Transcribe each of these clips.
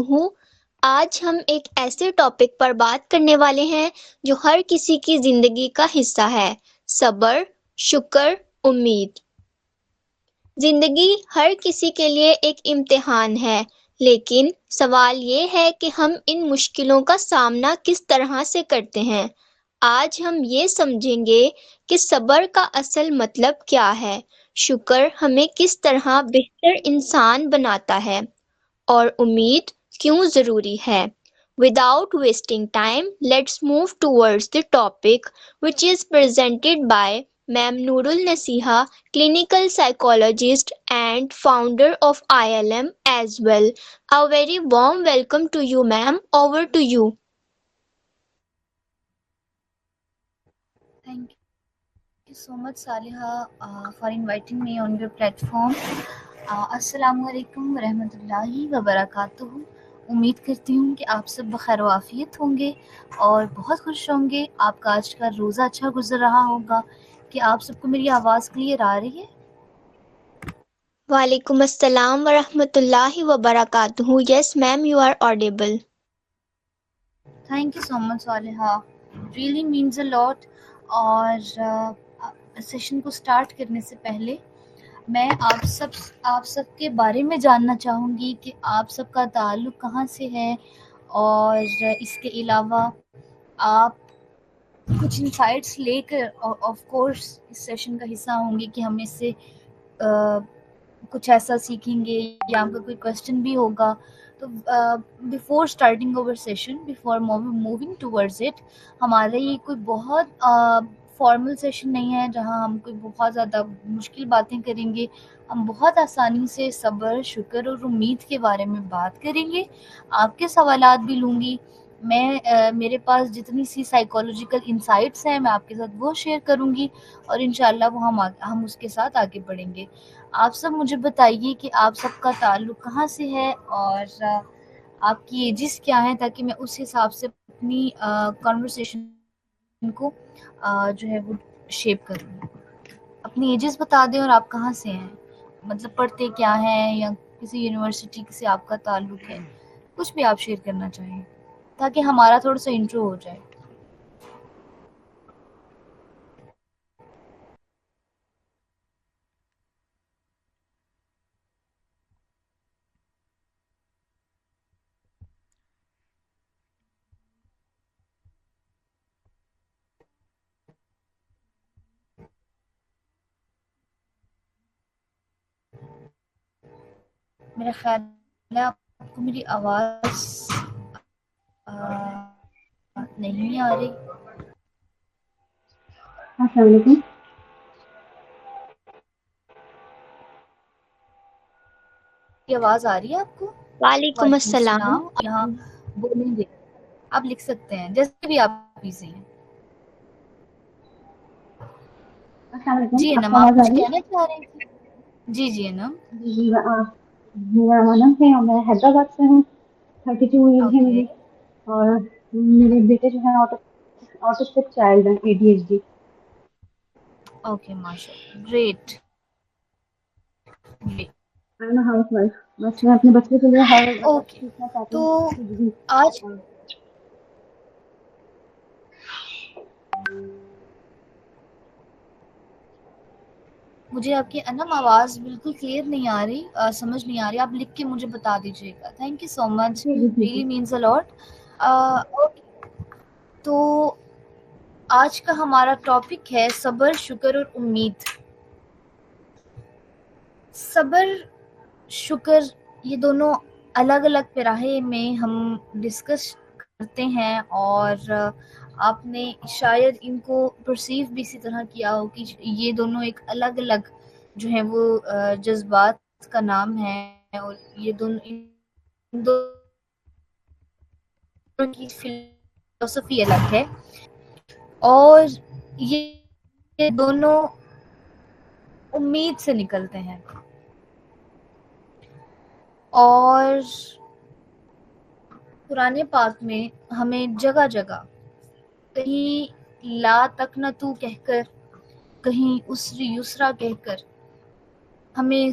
ہوں۔ آج ہم ایک ایسے ٹاپک پر بات کرنے والے ہیں جو ہر کسی کی زندگی کا حصہ ہے: صبر، شکر، امید۔ زندگی ہر کسی کے لیے ایک امتحان ہے، لیکن سوال یہ ہے کہ ہم ان مشکلوں کا سامنا کس طرح سے کرتے ہیں۔ آج ہم یہ سمجھیں گے کہ صبر کا اصل مطلب کیا ہے، شکر ہمیں کس طرح بہتر انسان بناتا ہے، اور امید کیوں ضروری ہے۔ Without wasting time, let's move towards the topic, which is presented by Ma'am Noorul Nasiha, clinical psychologist and founder of ILM as well. A very warm welcome to you, ma'am. Over to you. Thank you so much, Saliha, for inviting me on your platform. السلام علیکم ورحمۃ اللہ وبرکاتہ۔ امید کرتی ہوں کہ آپ سب بخیر و عافیت ہوں گے اور بہت خوش ہوں گے۔ آپ کا آج کا روزہ اچھا گزر رہا ہوگا۔ کہ آپ سب کو میری آواز کلیئر آ رہی ہے؟ وعلیکم السلام ورحمۃ اللہ وبرکاتہ۔ Yes, ma'am, you are audible. Thank you so much Saliha, really means a lot. اور سیشن کو سٹارٹ کرنے سے پہلے میں آپ سب کے بارے میں جاننا چاہوں گی کہ آپ سب کا تعلق کہاں سے ہے، اور اس کے علاوہ آپ کچھ انسائٹس لے کر آف کورس اس سیشن کا حصہ ہوں گے کہ ہم اس سے کچھ ایسا سیکھیں گے یا آپ کا کوئی کویسچن بھی ہوگا۔ تو before starting over session, before moving towards it, ہمارا یہ کوئی بہت فارمل سیشن نہیں ہے جہاں ہم کوئی بہت زیادہ مشکل باتیں کریں گے۔ ہم بہت آسانی سے صبر، شکر اور امید کے بارے میں بات کریں گے۔ آپ کے سوالات بھی لوں گی میں، میرے پاس جتنی سی سائیکولوجیکل انسائٹس ہیں میں آپ کے ساتھ وہ شیئر کروں گی، اور انشاءاللہ وہ ہم اس کے ساتھ آگے بڑھیں گے۔ آپ سب مجھے بتائیے کہ آپ سب کا تعلق کہاں سے ہے اور آپ کی ایجز کیا ہیں، تاکہ میں اس حساب سے اپنی کنورسیشن کو جو ہے وہ شیپ کروں۔ اپنی ایجز بتا دیں اور آپ کہاں سے ہیں، مطلب پڑھتے کیا ہیں یا کسی یونیورسٹی سے آپ کا تعلق ہے، کچھ بھی آپ شیئر کرنا چاہیں تاکہ ہمارا تھوڑا سا انٹرو ہو جائے۔ میرا خیال ہے آپ کو میری آواز نہیں آ رہی۔ السلام علیکم۔ کی آواز آ رہی ہے آپ کو؟ وعلیکم وعلیکم السلام۔ السلام۔ یہاں بولیں گے، آپ لکھ سکتے ہیں جیسے بھی آپ ایزی ہیں۔ السلام علیکم، جی آپ انم، کو آپ آواز آ کچھ رہی ہے؟ کہنا چاہ رہے تھے؟ جی جی انم۔ جی میرا نام ہے اور میں حیدرآباد سے ہوں، 32 ایج ہے اوکے میری، اور میرے بیٹے جو ہیں آٹسٹک چائلڈ ہیں، ADHD۔ اوکے، ماشاء اللہ، گریٹ۔ میں ہاؤس وائف، بس میں اپنے بچے کے لیے ہر وقت اوکے، سیکھنا چاہتی تو ہوں کچھ بھی۔ آج مجھے آپ کی انم آواز بالکل کلیئر نہیں آ رہی، سمجھ نہیں آ رہی، آپ لکھ کے مجھے بتا دیجیے گا۔ تھینک یو سو مچ، ٹھیک ہے۔ ریئلی مینس اے لاٹ۔ تو آج کا ہمارا ٹاپک ہے صبر، شکر اور امید۔ صبر، شکر، یہ دونوں الگ الگ پیراہے میں ہم ڈسکس کرتے ہیں، اور آپ نے شاید ان کو پرسیو بھی اسی طرح کیا ہو کہ یہ دونوں ایک الگ الگ جو ہیں وہ جذبات کا نام ہے، اور یہ دونوں کی فلسفی الگ ہے، اور یہ دونوں امید سے نکلتے ہیں۔ اور قرآن پاک میں ہمیں جگہ جگہ کہیں لا تقنطوا کہہ کر، کہیں اسری یسرا کہہ کر ہمیں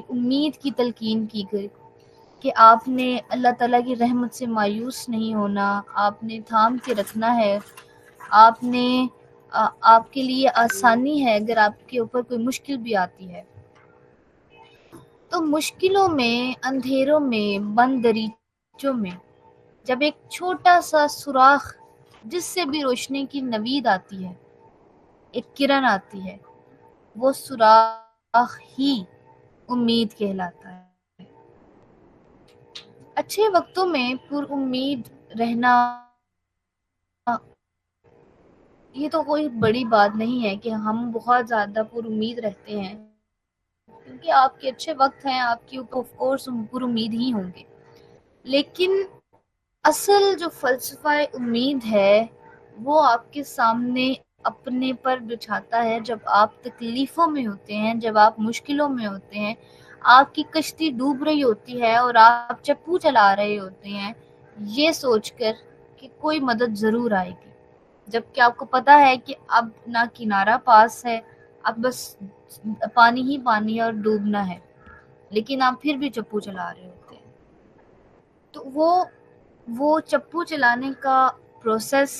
امید کی تلقین کی گئی کہ آپ نے اللہ تعالیٰ کی رحمت سے مایوس نہیں ہونا، آپ نے تھام کے رکھنا ہے، آپ کے لیے آسانی ہے اگر آپ کے اوپر کوئی مشکل بھی آتی ہے۔ تو مشکلوں میں، اندھیروں میں، بند دریچوں میں جب ایک چھوٹا سا سوراخ جس سے بھی روشنی کی نوید آتی ہے، ایک کرن آتی ہے، وہ سوراخ ہی امید کہلاتا ہے۔ اچھے وقتوں میں پر امید رہنا یہ تو کوئی بڑی بات نہیں ہے کہ ہم بہت زیادہ پر امید رہتے ہیں، کیونکہ آپ کے اچھے وقت ہیں، آپ کے اوپر آف کورس پر امید ہی ہوں گے۔ لیکن اصل جو فلسفہ امید ہے وہ آپ کے سامنے اپنے پر بچھاتا ہے جب آپ تکلیفوں میں ہوتے ہیں، جب آپ مشکلوں میں ہوتے ہیں، آپ کی کشتی ڈوب رہی ہوتی ہے اور آپ چپو چلا رہے ہوتے ہیں یہ سوچ کر کہ کوئی مدد ضرور آئے گی، جبکہ آپ کو پتا ہے کہ اب نہ کنارہ پاس ہے، اب بس پانی ہی پانی اور ڈوبنا ہے، لیکن آپ پھر بھی چپو چلا رہے ہوتے ہیں۔ تو وہ چپو چلانے کا پروسیس،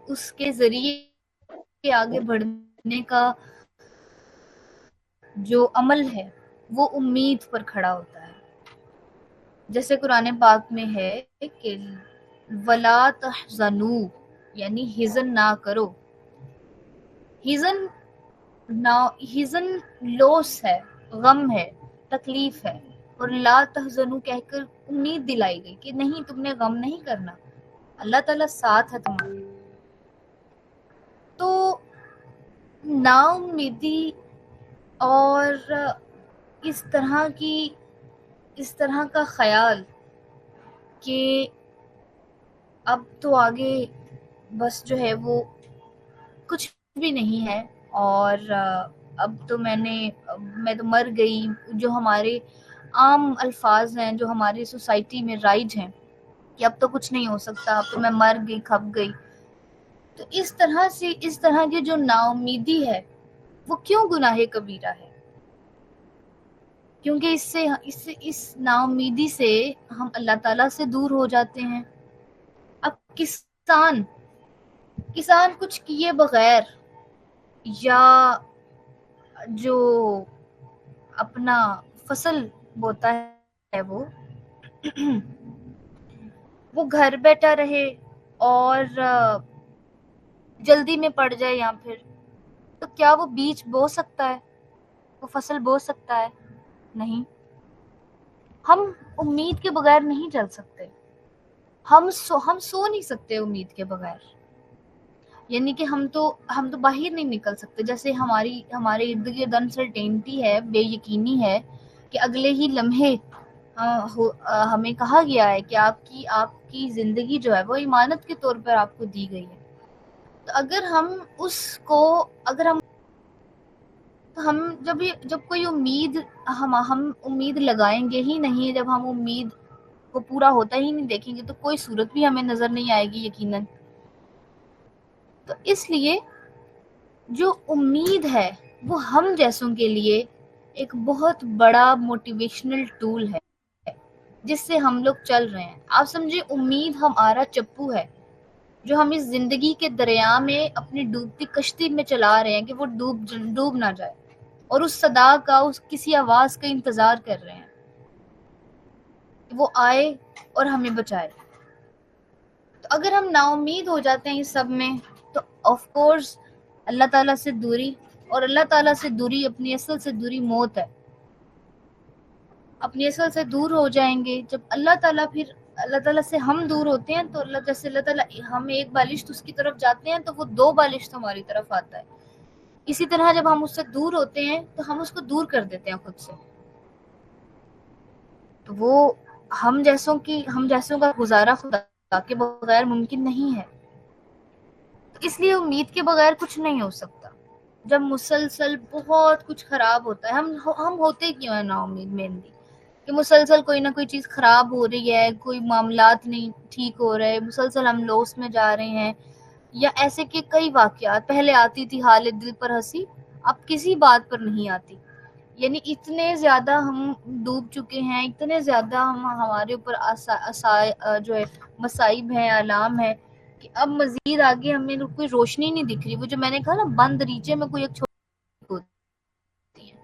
اس کے ذریعے آگے بڑھنے کا جو عمل ہے وہ امید پر کھڑا ہوتا ہے۔ جیسے قرآن پاک میں ہے کہ وَلَا تَحْزَنُوا، یعنی حزن نہ کرو۔ حزن لوس ہے، غم ہے، تکلیف ہے، اور لا تحزنوا کہہ کر امید دلائی گئی کہ نہیں، تم نے غم نہیں کرنا، اللہ تعالیٰ ساتھ ہے تمہارے۔ تو نا امیدی اور اس طرح کا خیال کہ اب تو آگے بس جو ہے وہ کچھ بھی نہیں ہے، اور اب تو میں تو مر گئی، جو ہمارے عام الفاظ ہیں، جو ہماری سوسائٹی میں رائج ہیں کہ اب تو کچھ نہیں ہو سکتا، اب تو میں مر گئی، کھپ گئی۔ تو اس طرح کی جو نا امیدی ہے وہ کیوں گناہ کبیرہ ہے؟ کیونکہ اس نا امیدی سے ہم اللہ تعالیٰ سے دور ہو جاتے ہیں۔ اب کسان کچھ کیے بغیر یا جو اپنا فصل بوتا ہے وہ گھر بیٹھا رہے اور جلدی میں پڑ جائے، یا پھر تو کیا وہ بیج بو سکتا ہے؟ وہ فصل بو سکتا ہے؟ نہیں۔ ہم امید کے بغیر نہیں چل سکتے، ہم سو نہیں سکتے امید کے بغیر، یعنی کہ ہم تو باہر نہیں نکل سکتے۔ جیسے ہمارے ارد گرد انسرٹینٹی ہے، بے یقینی ہے کہ اگلے ہی لمحے ہمیں کہا گیا ہے کہ آپ کی زندگی جو ہے وہ امانت کے طور پر آپ کو دی گئی ہے۔ تو جب کوئی امید ہم امید لگائیں گے ہی نہیں، جب ہم امید کو پورا ہوتا ہی نہیں دیکھیں گے تو کوئی صورت بھی ہمیں نظر نہیں آئے گی یقیناً۔ تو اس لیے جو امید ہے وہ ہم جیسوں کے لیے ایک بہت بڑا موٹیویشنل ٹول ہے جس سے ہم لوگ چل رہے ہیں۔ آپ سمجھے امید ہمارا چپو ہے جو ہم اس زندگی کے دریا میں اپنی ڈوبتی کشتی میں چلا رہے ہیں کہ وہ ڈوب نہ جائے، اور اس صدا کا، اس کسی آواز کا انتظار کر رہے ہیں کہ وہ آئے اور ہمیں بچائے۔ تو اگر ہم نا امید ہو جاتے ہیں اس سب میں تو آف کورس اللہ تعالیٰ سے دوری، اور اللہ تعالیٰ سے دوری، اپنی اصل سے دوری موت ہے۔ اپنی اصل سے دور ہو جائیں گے جب اللہ تعالیٰ سے ہم دور ہوتے ہیں تو اللہ تعالیٰ ہم ایک بالشت اس کی طرف جاتے ہیں تو وہ 2 بالشت ہماری طرف آتا ہے۔ اسی طرح جب ہم اس سے دور ہوتے ہیں تو ہم اس کو دور کر دیتے ہیں خود سے۔ تو وہ ہم جیسوں کا گزارا خدا کے بغیر ممکن نہیں ہے۔ تو اس لیے امید کے بغیر کچھ نہیں ہو سکتا۔ جب مسلسل بہت کچھ خراب ہوتا ہے، ہم ہوتے کیوں ہیں نا امید مینلی؟ کہ مسلسل کوئی نہ کوئی چیز خراب ہو رہی ہے، کوئی معاملات نہیں ٹھیک ہو رہے، مسلسل ہم لوس میں جا رہے ہیں، یا ایسے کہ کئی واقعات پہلے آتی تھی حال دل پر ہنسی، اب کسی بات پر نہیں آتی، یعنی اتنے زیادہ ہم ڈوب چکے ہیں، اتنے زیادہ ہمارے اوپر جو ہے مصائب ہیں، آلام ہیں، کہ اب مزید آگے ہمیں کوئی روشنی نہیں دکھ رہی. وہ جو میں نے کہا نا بند ریچے میں کوئی ایک چھوٹی ہوتی ہے،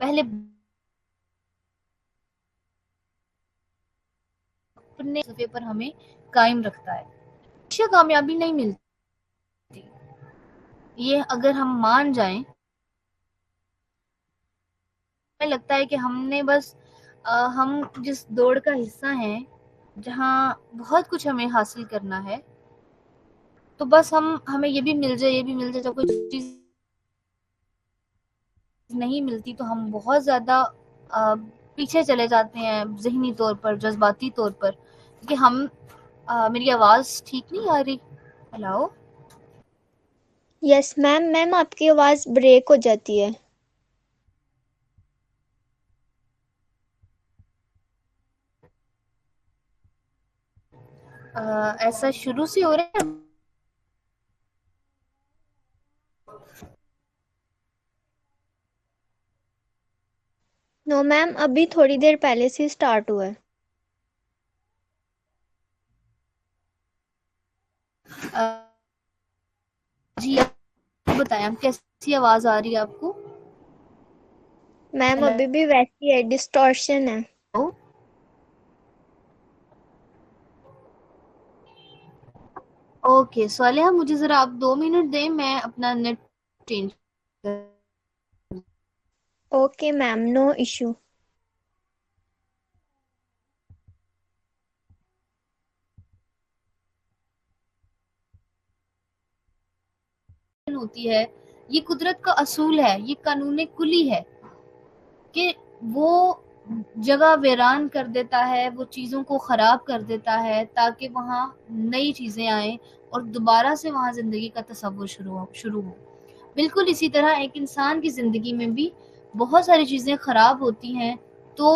پہلے اپنے صفحے پر ہمیں قائم رکھتا ہے. اچھی کامیابی نہیں ملتی، یہ اگر ہم مان جائیں. ہمیں لگتا ہے کہ ہم نے بس ہم جس دوڑ کا حصہ ہیں جہاں بہت کچھ ہمیں حاصل کرنا ہے، تو بس ہمیں یہ بھی مل جائے، یہ بھی مل جائے. جب کوئی چیز نہیں ملتی تو ہم بہت زیادہ پیچھے چلے جاتے ہیں، ذہنی طور پر، جذباتی طور پر. کہ ہم میری آواز ٹھیک نہیں آ رہی؟ ہلو. یس میم آپ کی آواز بریک ہو جاتی ہے. ایسا شروع سے ہو رہا ہے؟ نو میم ابھی تھوڑی دیر پہلے سے اسٹارٹ ہوا ہے. جی آپ بتائیں، کیسی آواز آ رہی ہے آپ کو؟ میم ابھی بھی ویسی ہے، ڈسٹورشن ہے. اوکے صالحہ، مجھے ذرا آپ 2 منٹ دیں، میں اپنا net change okay ma'am, no issue. ہوتی ہے. یہ قدرت کا اصول ہے، یہ قانون کلی ہے کہ وہ جگہ ویران کر دیتا ہے، وہ چیزوں کو خراب کر دیتا ہے تاکہ وہاں نئی چیزیں آئیں اور دوبارہ سے وہاں زندگی کا تصور شروع ہو. بالکل اسی طرح ایک انسان کی زندگی میں بھی بہت ساری چیزیں خراب ہوتی ہیں، تو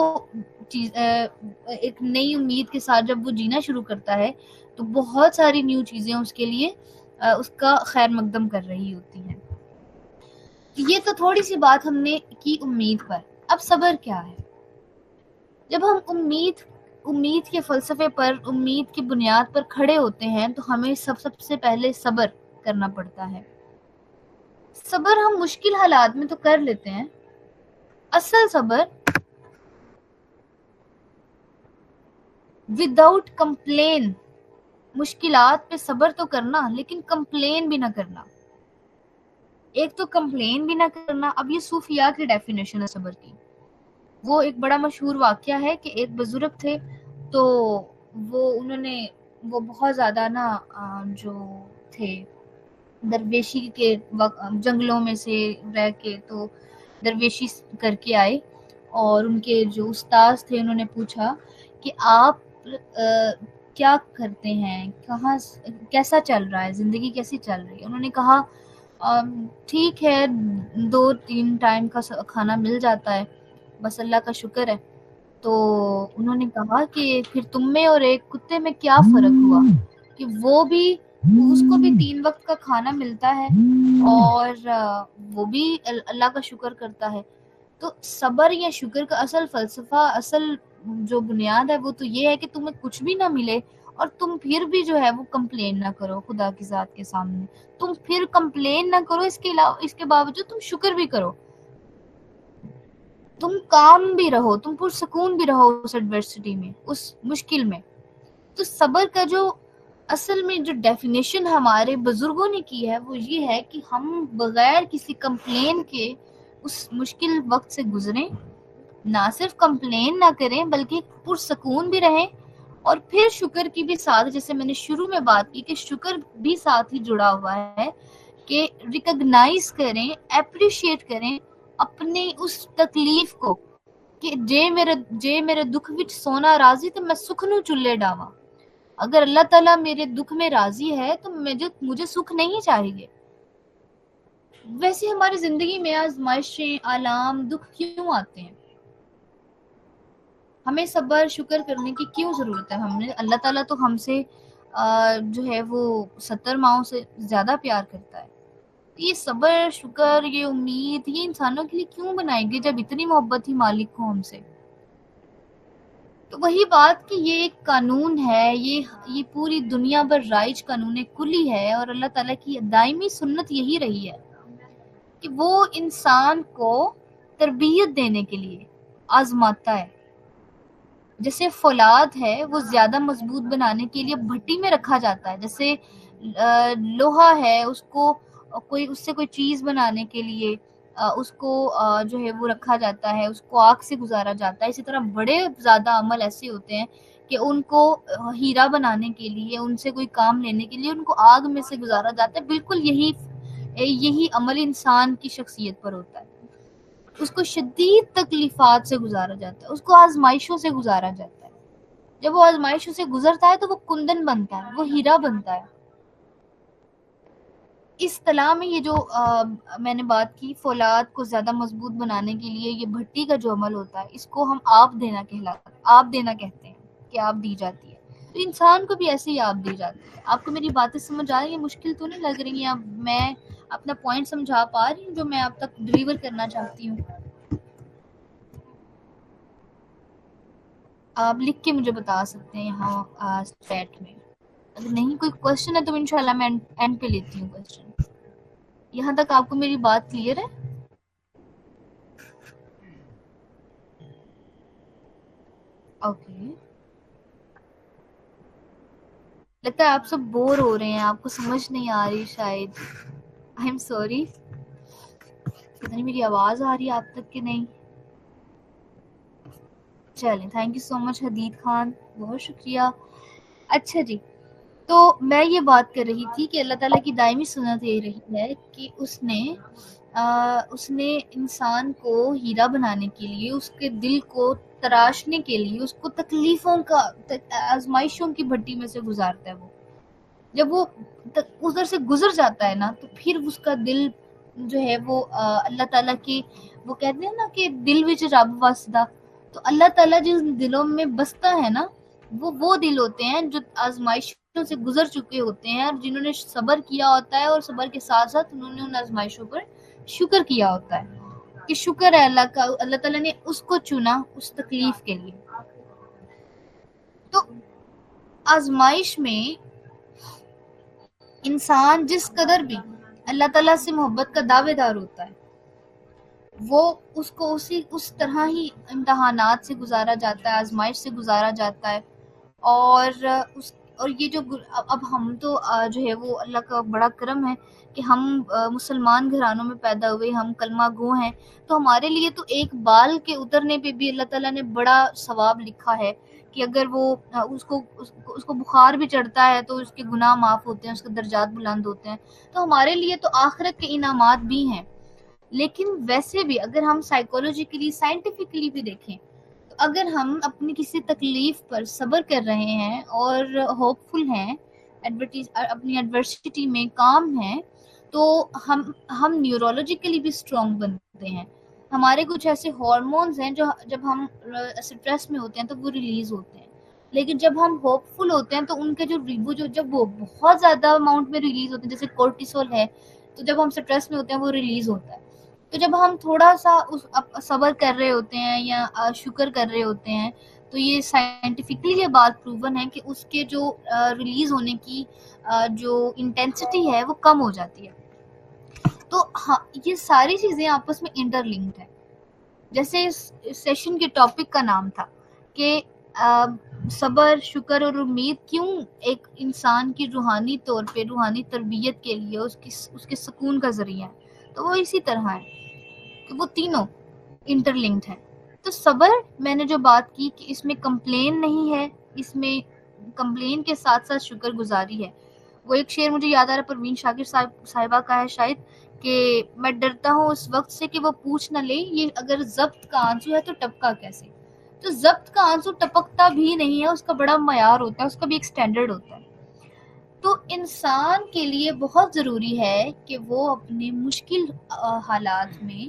ایک نئی امید کے ساتھ جب وہ جینا شروع کرتا ہے تو بہت ساری نیو چیزیں اس کے لیے اس کا خیر مقدم کر رہی ہوتی ہیں. یہ تو تھوڑی سی بات ہم نے کی امید پر. اب صبر کیا ہے؟ جب ہم امید کے فلسفے پر، امید کی بنیاد پر کھڑے ہوتے ہیں تو ہمیں سب سے پہلے صبر کرنا پڑتا ہے. صبر ہم مشکل حالات میں تو کر لیتے ہیں. اصل صبر وداؤٹ کمپلین، مشکلات پہ صبر تو کرنا لیکن کمپلین بھی نہ کرنا. ایک تو کمپلین بھی نہ کرنا. اب یہ صوفیات کی ڈیفینیشن ہے صبر کی. وہ ایک بڑا مشہور واقعہ ہے کہ ایک بزرگ تھے، تو وہ بہت زیادہ جو تھے درویشی کے جنگلوں میں سے رہ کے تو درویشی کر کے آئے، اور ان کے جو استاذ تھے انہوں نے پوچھا کہ آپ کیا کرتے ہیں، کیسا چل رہا ہے، زندگی کیسی چل رہی ہے؟ انہوں نے کہا ٹھیک ہے، 2-3 ٹائم کا کھانا مل جاتا ہے، بس اللہ کا شکر ہے. تو انہوں نے کہا کہ پھر تم میں اور ایک کتے میں کیا فرق ہوا کہ اس کو بھی 3 وقت کا کھانا ملتا ہے اور وہ بھی اللہ کا شکر کرتا ہے. تو صبر یا شکر کا اصل فلسفہ، اصل جو بنیاد ہے وہ تو یہ ہے کہ تمہیں کچھ بھی نہ ملے اور تم پھر بھی جو ہے وہ کمپلین نہ کرو خدا کی ذات کے سامنے. تم پھر کمپلین نہ کرو، اس کے باوجود تم شکر بھی کرو، تم کام بھی رہو، تم پرسکون بھی رہو اس ایڈورسٹی میں، اس مشکل میں. تو صبر کا جو اصل میں جو ڈیفینیشن ہمارے بزرگوں نے کی ہے وہ یہ ہے کہ ہم بغیر کسی کمپلین کے اس مشکل وقت سے گزریں، نہ صرف کمپلین نہ کریں بلکہ پرسکون بھی رہیں، اور پھر شکر کی بھی ساتھ، جیسے میں نے شروع میں بات کی کہ شکر بھی ساتھ ہی جڑا ہوا ہے، کہ ریکگنائز کریں، اپریشیٹ کریں اپنے اس تکلیف کو کہ جے میرے دکھ وچ سونا راضی تو میں سکھ نو چلے ڈاواں. اگر اللہ تعالیٰ میرے دکھ میں راضی ہے تو مجھے سکھ نہیں چاہیے. ویسے ہماری زندگی میں آزمائشیں، آلام، دکھ کیوں آتے ہیں؟ ہمیں صبر شکر کرنے کی کیوں ضرورت ہے؟ اللہ تعالیٰ تو ہم سے جو ہے وہ 70 ماؤں سے زیادہ پیار کرتا ہے. یہ صبر، شکر، یہ امید، یہ انسانوں کے لیے کیوں بنائے گئے جب اتنی محبت ہی مالک کو ہم سے؟ تو وہی بات کہ یہ ایک قانون ہے، یہ پوری دنیا پر رائج قانون کلی ہے، اور اللہ تعالیٰ کی دائمی سنت یہی رہی ہے کہ وہ انسان کو تربیت دینے کے لیے آزماتا ہے. جیسے فولاد ہے وہ زیادہ مضبوط بنانے کے لیے بھٹی میں رکھا جاتا ہے، جیسے لوہا ہے اس کو اس سے کوئی چیز بنانے کے لیے اس کو جو ہے وہ رکھا جاتا ہے، اس کو آگ سے گزارا جاتا ہے. اسی طرح بڑے زیادہ عمل ایسے ہوتے ہیں کہ ان کو ہیرا بنانے کے لیے، ان سے کوئی کام لینے کے لیے ان کو آگ میں سے گزارا جاتا ہے. بالکل یہی عمل انسان کی شخصیت پر ہوتا ہے. اس کو شدید تکلیفات سے گزارا جاتا ہے، اس کو آزمائشوں سے گزارا جاتا ہے. جب وہ آزمائشوں سے گزرتا ہے تو وہ کندن بنتا ہے، وہ ہیرا بنتا ہے. اس طرح میں یہ جو میں نے بات کی فولاد کو زیادہ مضبوط بنانے کے لیے یہ بھٹی کا جو عمل ہوتا ہے، اس کو ہم آپ دینا کہتے ہیں کہ آپ دی جاتی ہے. تو انسان کو بھی ایسے ہی آپ دی جاتی ہے. آپ کو میری باتیں سمجھ آ رہی ہیں؟ مشکل تو نہیں لگ رہی ہیں؟ اب میں اپنا پوائنٹ سمجھا پا رہی ہوں جو میں آپ تک ڈلیور کرنا چاہتی ہوں. آپ لکھ کے مجھے بتا سکتے ہیں یہاں چیٹ میں. اگر نہیں کوئی کوشچن ہے تو انشاءاللہ میں اینڈ پہ لیتی ہوں کوشچن. یہاں تک آپ کو میری بات کلیئر ہے؟ اوکے. لگتا ہے آپ سب بور ہو رہے ہیں، آپ کو سمجھ نہیں آ رہی شاید. I am sorry. پتہ نہیں میری آواز آ رہی ہے آپ تک کہ نہیں. چلیں، تھینک یو سو مچ حدید خان، بہت شکریہ. اچھا جی، تو میں یہ بات کر رہی تھی کہ اللہ تعالیٰ کی دائمی سنت یہ رہی ہے کہ اس نے انسان کو ہیرا بنانے کے لیے، اس کے دل کو تراشنے کے لیے، اس کو تکلیفوں کا آزمائشوں کی بھٹی میں سے گزارتا ہے. وہ جب وہ ادھر سے گزر جاتا ہے نا تو پھر اس کا دل جو ہے وہ اللہ تعالیٰ کی، وہ کہتے ہیں نا کہ دل وچ رب وسدا. تو اللہ تعالیٰ جن دلوں میں بستا ہے نا وہ دل ہوتے ہیں جو آزمائشوں سے گزر چکے ہوتے ہیں، اور جنہوں نے صبر کیا ہوتا ہے، اور صبر کے ساتھ ساتھ انہوں نے ان آزمائشوں پر شکر کیا ہوتا ہے کہ شکر ہے اللہ کا، اللہ تعالیٰ نے اس کو چنا اس تکلیف کے لیے. تو آزمائش میں انسان جس قدر بھی اللہ تعالیٰ سے محبت کا دعوے دار ہوتا ہے، وہ اس کو اس طرح ہی امتحانات سے گزارا جاتا ہے، آزمائش سے گزارا جاتا ہے. اور یہ جو اب ہم تو جو ہے وہ اللہ کا بڑا کرم ہے کہ ہم مسلمان گھرانوں میں پیدا ہوئے، ہم کلمہ گو ہیں. تو ہمارے لیے تو ایک بال کے اترنے پہ بھی اللہ تعالیٰ نے بڑا ثواب لکھا ہے کہ اگر وہ اس کو بخار بھی چڑھتا ہے تو اس کے گناہ معاف ہوتے ہیں، اس کے درجات بلند ہوتے ہیں. تو ہمارے لیے تو آخرت کے انعامات بھی ہیں. لیکن ویسے بھی اگر ہم سائیکولوجیکلی، سائنٹیفکلی بھی دیکھیں، تو اگر ہم اپنی کسی تکلیف پر صبر کر رہے ہیں اور ہوپ فل ہیں، اپنی ایڈورسٹی میں کام ہیں، تو ہم نیورولوجیکلی بھی اسٹرانگ بنتے ہیں. ہمارے کچھ ایسے ہارمونز ہیں جو جب ہم اسٹریس میں ہوتے ہیں تو وہ ریلیز ہوتے ہیں. لیکن جب ہم ہوپ فل ہوتے ہیں تو ان کے جب وہ بہت زیادہ اماؤنٹ میں ریلیز ہوتے ہیں، جیسے کورٹیسول ہے، تو جب ہم اسٹریس میں ہوتے ہیں وہ ریلیز ہوتا ہے. تو جب ہم تھوڑا سا صبر کر رہے ہوتے ہیں یا شکر کر رہے ہوتے ہیں، تو یہ سائنٹیفکلی یہ بات پروون ہے کہ اس کے جو ریلیز ہونے کی جو انٹینسٹی ہے وہ کم ہو جاتی ہے. تو ہاں، یہ ساری چیزیں آپس میں انٹر لنکڈ ہیں. جیسے اس سیشن کے ٹاپک کا نام تھا کہ صبر، شکر اور امید کیوں ایک انسان کی روحانی طور پہ، روحانی تربیت کے لیے اس کے سکون کا ذریعہ ہے. تو وہ اسی طرح ہے کہ وہ تینوں انٹر لنکڈ ہیں. تو صبر، میں نے جو بات کی کہ اس میں کمپلین نہیں ہے، اس میں کمپلین کے ساتھ ساتھ شکر گزاری ہے. وہ ایک شعر مجھے یاد آ رہا ہے، پروین شاکر صاحبہ کا ہے شاید، کہ میں ڈرتا ہوں اس وقت سے کہ وہ پوچھ نہ لے یہ اگر ضبط کا آنسو ہے تو ٹپکا کیسے. تو ضبط کا آنسو ٹپکتا بھی نہیں ہے، اس کا بڑا معیار ہوتا ہے، اس کا بھی ایک سٹینڈرڈ ہوتا ہے. تو انسان کے لیے بہت ضروری ہے کہ وہ اپنے مشکل حالات میں